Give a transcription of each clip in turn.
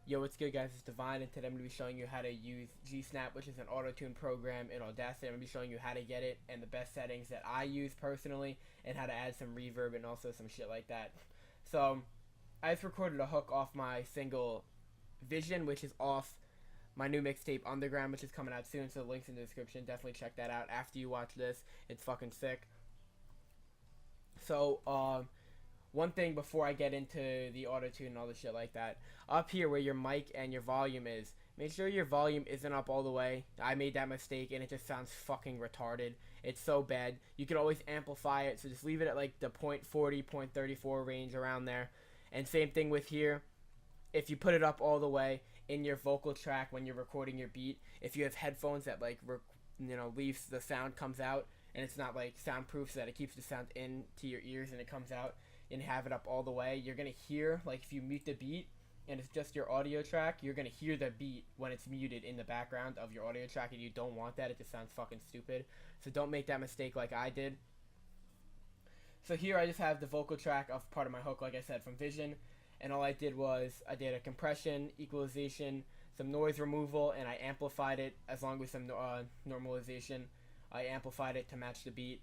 Yo, what's good, guys? It's Divine, and today I'm going to be showing you how to use G-Snap, which is an Autotune program in Audacity. I'm going to be showing you how to get it and the best settings that I use personally, and how to add some reverb and also some shit like that. So, I just recorded a hook off my single Vision, which is off my new mixtape Underground, which is coming out soon, so the link's in the description. Definitely check that out after you watch this. It's fucking sick. So, one thing before I get into the auto-tune and all the shit like that, up here where your mic and your volume is, make sure your volume isn't up all the way. I made that mistake and it just sounds fucking retarded. It's so bad. You can always amplify it, so just leave it at like the 0.40, 0.34 range around there. And same thing with here. If you put it up all the way in your vocal track when you're recording your beat, if you have headphones that like leaves the sound comes out and it's not like soundproof so that it keeps the sound into your ears and it comes out, and have it up all the way, you're gonna hear, like if you mute the beat and it's just your audio track, you're gonna hear the beat when it's muted in the background of your audio track, and you don't want that. It just sounds fucking stupid. So don't make that mistake like I did. So here I just have the vocal track of part of my hook, like I said, from Vision, and all I did was I did a compression, equalization, some noise removal, and I amplified it along with some normalization. I amplified it to match the beat.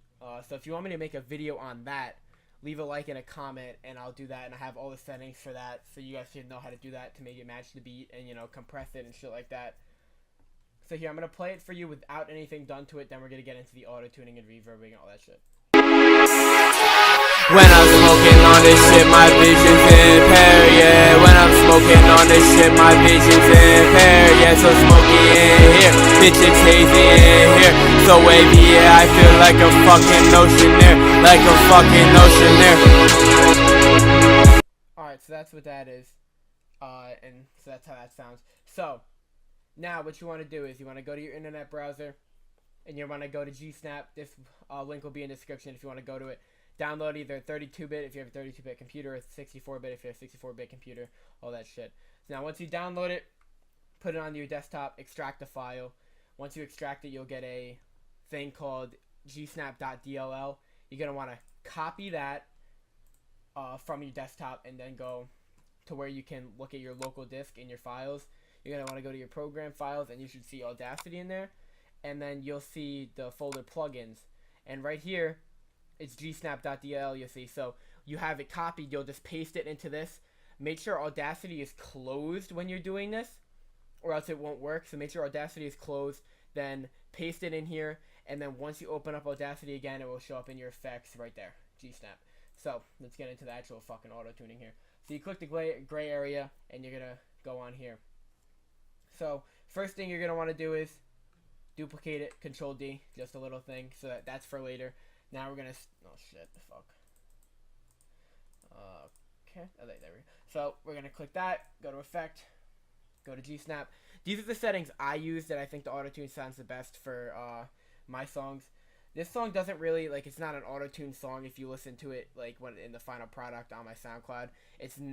So if you want me to make a video on that, leave a like and a comment, and I'll do that, and I have all the settings for that, so you guys should know how to do that to make it match the beat and, compress it and shit like that. So here, I'm going to play it for you without anything done to it, then we're going to get into the auto-tuning and reverbing and all that shit. When I'm smoking on this shit, my vision's impaired, yeah. When I'm smoking on this shit, my vision's impaired, yeah. So smoky in here, bitch, it's hazy in here. So wavy, yeah, I feel like a fucking oceaneer, like a fucking oceaneer. Alright, so that's what that is, and so that's how that sounds. So, now what you want to do is you want to go to your internet browser, and you want to go to G-Snap. This link will be in the description if you want to go to it. Download either 32-bit if you have a 32-bit computer, or 64-bit if you have a 64-bit computer, all that shit. So now once you download it, put it on your desktop, extract the file. Once you extract it, you'll get a thing called gsnap.dll. You're going to want to copy that from your desktop and then go to where you can look at your local disk in your files. You're going to want to go to your program files, and you should see Audacity in there. And then you'll see the folder plugins. And right here, it's gsnap.dll, you see. So you have it copied, you'll just paste it into this. Make sure Audacity is closed when you're doing this, or else it won't work. So make sure Audacity is closed, then paste it in here, and then once you open up Audacity again, it will show up in your effects right there, G-Snap. So let's get into the actual fucking auto-tuning here. So you click the gray area, and you're going to go on here. So first thing you're going to want to do is duplicate it, Control D, just a little thing, so that's for later. Now we're gonna, oh shit, the fuck. Okay, oh, there we go. So we're gonna click that, go to Effect, go to G-Snap. These are the settings I use that I think the auto-tune sounds the best for my songs. This song doesn't really, like, it's not an auto-tune song if you listen to it, like, when in the final product on my SoundCloud.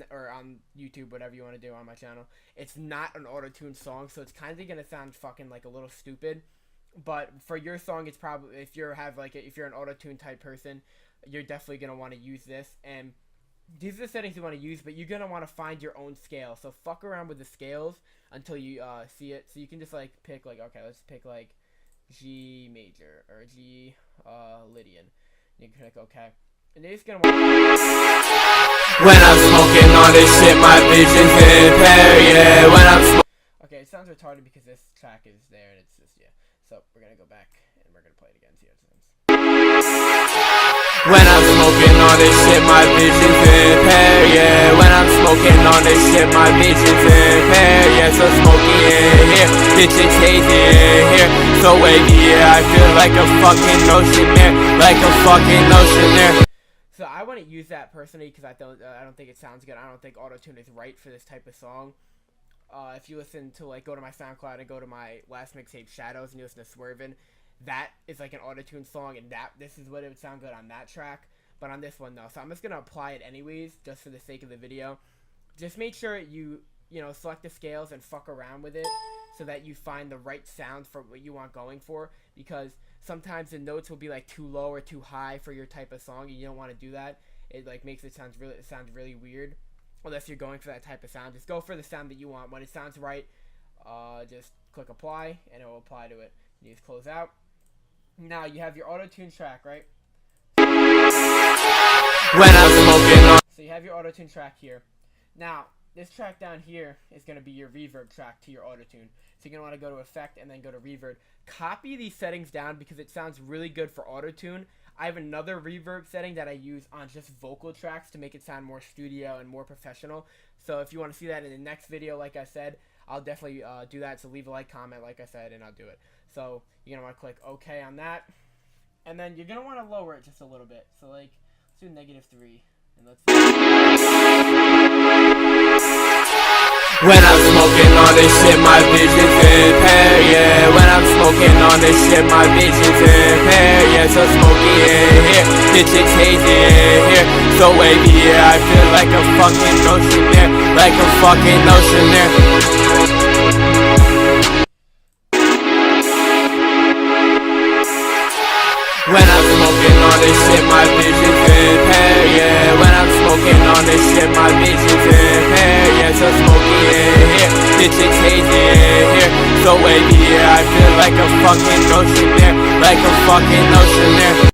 Or on YouTube, whatever you want to do on my channel. It's not an auto-tune song, so it's kind of gonna sound fucking, like, a little stupid. But for your song, it's probably, if you're an auto-tune type person, you're definitely going to want to use this. And these are the settings you want to use, but you're going to want to find your own scale. So fuck around with the scales until you see it. So you can just like pick like, okay, let's pick like G major or G Lydian. You can click okay. And you're just going to want to... When I'm smoking on this shit, my vision's impaired, yeah. When I'm okay, it sounds retarded because this track is there and it's just, yeah. So we're going to go back and we're going to play it again. See how it sounds. When I'm smoking on this shit, my vision's impaired, yeah. When I'm smoking on this shit, my vision's impaired, yeah. So smoky in here, bitch, it's hazy in here. So wavy, yeah, I feel like a fucking oceaneer, like a fucking oceaneer. So I wouldn't use that personally because I don't think it sounds good. I don't think auto-tune is right for this type of song. If you listen to, like, go to my SoundCloud and go to my last mixtape, Shadows, and you listen to Swervin', that is like an auto-tune song, and this is what it would sound good on that track. But on this one, no. So I'm just going to apply it anyways, just for the sake of the video. Just make sure you select the scales and fuck around with it so that you find the right sound for what you want going for. Because sometimes the notes will be, like, too low or too high for your type of song, and you don't want to do that. It, like, makes it sound really weird. unless you're going for that type of sound. Just go for the sound that you want. When it sounds right, just click apply and it will apply to it. You just close out. Now you have your auto-tune track, right? When I'm smoking on. So you have your auto-tune track here. Now, this track down here is going to be your reverb track to your auto-tune. So you're going to want to go to effect and then go to reverb. Copy these settings down because it sounds really good for auto-tune. I have another reverb setting that I use on just vocal tracks to make it sound more studio and more professional. So if you want to see that in the next video, like I said, I'll definitely do that. So leave a like, comment, like I said, and I'll do it. So you're going to want to click OK on that. And then you're going to want to lower it just a little bit. So like, let's do -3. And let's When I'm smoking on this shit, my vision's impaired, yeah. When I'm smoking on this shit, my vision's impaired, yeah. So smoky in here, bitch, it's hazy in here. So wavy, yeah, I feel like a fucking oceaneer, like a fucking oceaneer. When I'm smoking on this shit, my vision's impaired, yeah. When I'm smoking on this shit, my vision's impaired, yeah. So smoky in here, bitch, it's hazy in here. So wavy, yeah, I feel like a fucking oceaneer, like a fucking oceaneer.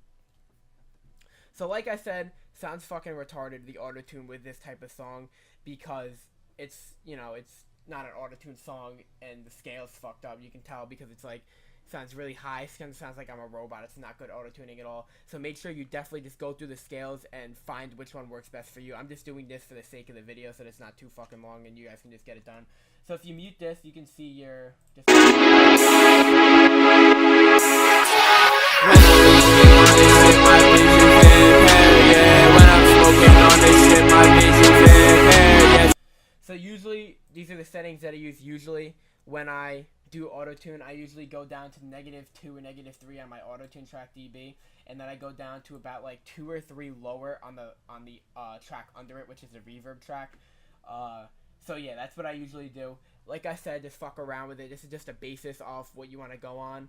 So like I said, sounds fucking retarded, the autotune with this type of song, because it's, you know, it's not an autotune song and the scale's fucked up. You can tell because it's like, sounds really high, sounds like I'm a robot. It's not good auto-tuning at all. So make sure you definitely just go through the scales and find which one works best for you. I'm just doing this for the sake of the video so that it's not too fucking long and you guys can just get it done. So if you mute this, you can see your... So usually, these are the settings that I use usually when I do auto-tune. I usually go down to -2 or -3 on my auto-tune track dB, and then I go down to about like 2 or 3 lower on the track under it, which is the reverb track. So yeah, that's what I usually do. Like I said, just fuck around with it. This is just a basis of what you want to go on.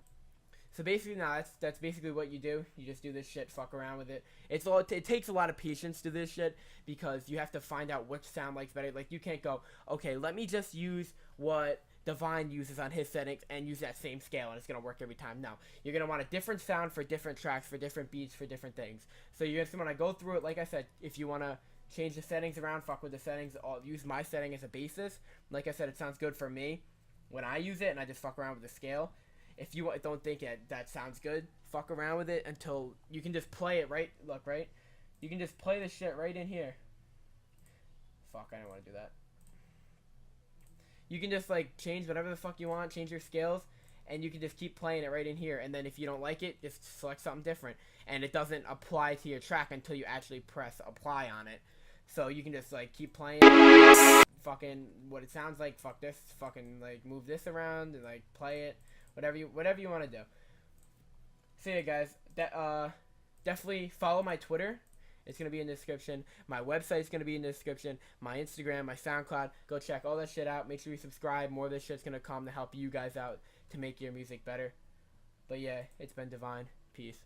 So basically, now that's basically what you do. You just do this shit, fuck around with it. It takes a lot of patience to this shit because you have to find out which sound likes better. Like you can't go, okay, let me just use what Divine uses on his settings and use that same scale and it's gonna work every time. No, you're gonna want a different sound for different tracks, for different beats, for different things. So you just want to go through it. Like I said, if you want to change the settings around, fuck with the settings. I'll use my setting as a basis. Like I said, it sounds good for me when I use it and I just fuck around with the scale. If you don't think that sounds good, fuck around with it until you can just play it, right? Look, right? You can just play the shit right in here. Fuck, I don't want to do that. You can just like change whatever the fuck you want, change your scales, and you can just keep playing it right in here. And then if you don't like it, just select something different. And it doesn't apply to your track until you actually press apply on it. So you can just like keep playing fucking what it sounds like. Fuck this, fucking like move this around and like play it. Whatever you want to do. So yeah, guys, definitely follow my Twitter. It's going to be in the description. My website's going to be in the description. My Instagram, my SoundCloud. Go check all that shit out. Make sure you subscribe. More of this shit's going to come to help you guys out to make your music better. But yeah, it's been Divine. Peace.